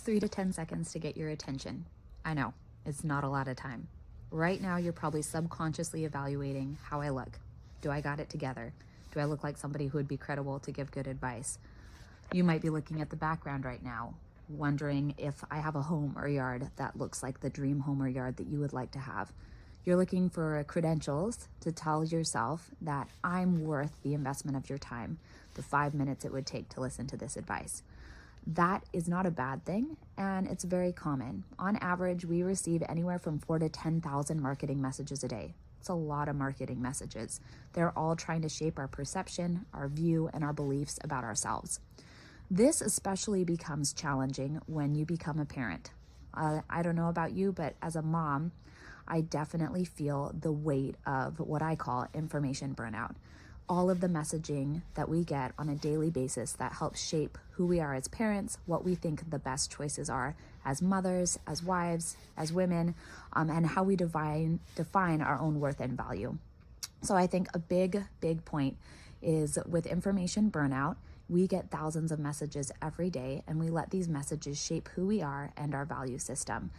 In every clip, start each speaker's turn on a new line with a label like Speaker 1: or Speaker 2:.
Speaker 1: 3 to 10 seconds to get your attention. I know, it's not a lot of time. Right now, you're probably subconsciously evaluating how I look. Do I got it together? Do I look like somebody who would be credible to give good advice? You might be looking at the background right now, wondering if I have a home or yard that looks like the dream home or yard that you would like to have. You're looking for credentials to tell yourself that I'm worth the investment of your time, the 5 minutes it would take to listen to this advice. That is not a bad thing, and it's very common. On average, we receive anywhere from 4,000 to 10,000 marketing messages a day. It's a lot of marketing messages. They're all trying to shape our perception, our view, and our beliefs about ourselves. This especially becomes challenging when you become a parent. I don't know about you, but as a mom, I definitely feel the weight of what I call information burnout. All of the messaging that we get on a daily basis that helps shape who we are as parents, what we think the best choices are as mothers, as wives, as women, and how we define our own worth and value. So I think a big point is with information burnout, we get thousands of messages every day, and we let these messages shape who we are and our value system.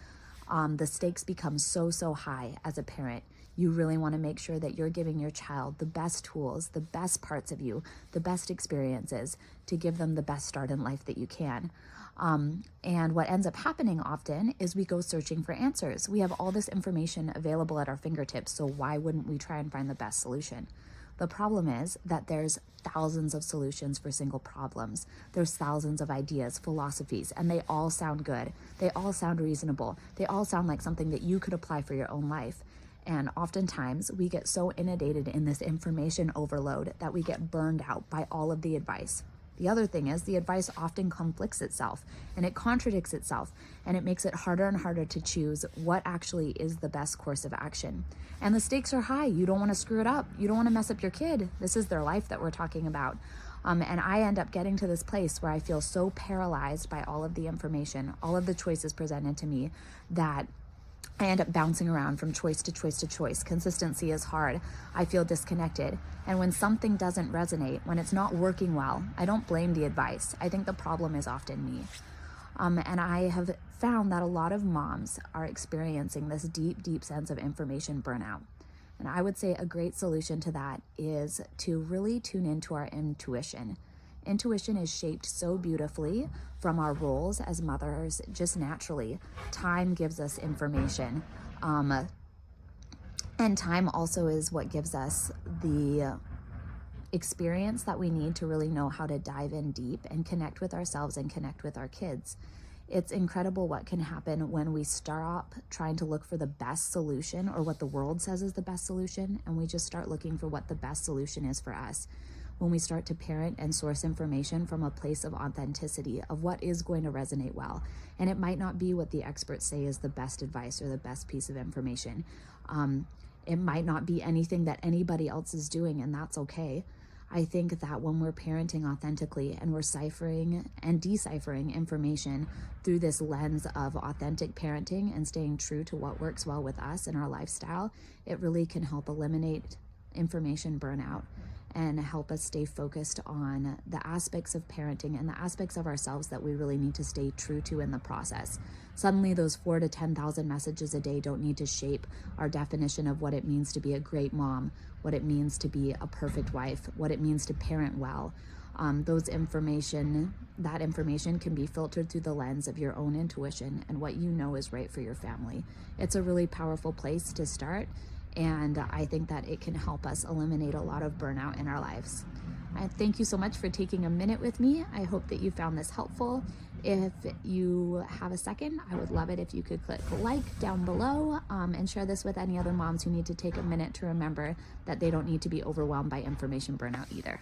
Speaker 1: The stakes become so high as a parent. You really want to make sure that you're giving your child the best tools, the best parts of you, the best experiences to give them the best start in life that you can. And what ends up happening often is we go searching for answers. We have all this information available at our fingertips, so why wouldn't we try and find the best solution? The problem is that there's thousands of solutions for single problems. There's thousands of ideas, philosophies, and they all sound good. They all sound reasonable. They all sound like something that you could apply for your own life. And oftentimes we get so inundated in this information overload that we get burned out by all of the advice. The other thing is the advice often conflicts itself and it contradicts itself, and it makes it harder and harder to choose what actually is the best course of action. And the stakes are high. You don't want to screw it up. You don't want to mess up your kid. This is their life that we're talking about. And I end up getting to this place where I feel so paralyzed by all of the information, all of the choices presented to me, that I end up bouncing around from choice to choice to choice. Consistency is hard. I feel disconnected. And when something doesn't resonate, when it's not working well, I don't blame the advice. I think the problem is often me. And I have found that a lot of moms are experiencing this deep sense of information burnout. And I would say a great solution to that is to really tune into our intuition. Intuition is shaped so beautifully from our roles as mothers, just naturally. Time gives us information. And time also is what gives us the experience that we need to really know how to dive in deep and connect with ourselves and connect with our kids. It's incredible what can happen when we stop trying to look for the best solution or what the world says is the best solution, and we just start looking for what the best solution is for us. When we start to parent and source information from a place of authenticity, of what is going to resonate well. And it might not be what the experts say is the best advice or the best piece of information. It might not be anything that anybody else is doing, and that's okay. I think that when we're parenting authentically and we're ciphering and deciphering information through this lens of authentic parenting and staying true to what works well with us and our lifestyle, it really can help eliminate information burnout and help us stay focused on the aspects of parenting and the aspects of ourselves that we really need to stay true to in the process. Suddenly those 4,000 to 10,000 messages a day don't need to shape our definition of what it means to be a great mom, what it means to be a perfect wife, what it means to parent well. That information can be filtered through the lens of your own intuition and what you know is right for your family. It's a really powerful place to start. And I think that it can help us eliminate a lot of burnout in our lives. Thank you so much for taking a minute with me. I hope that you found this helpful. If you have a second, I would love it if you could click like down below and share this with any other moms who need to take a minute to remember that they don't need to be overwhelmed by information burnout either.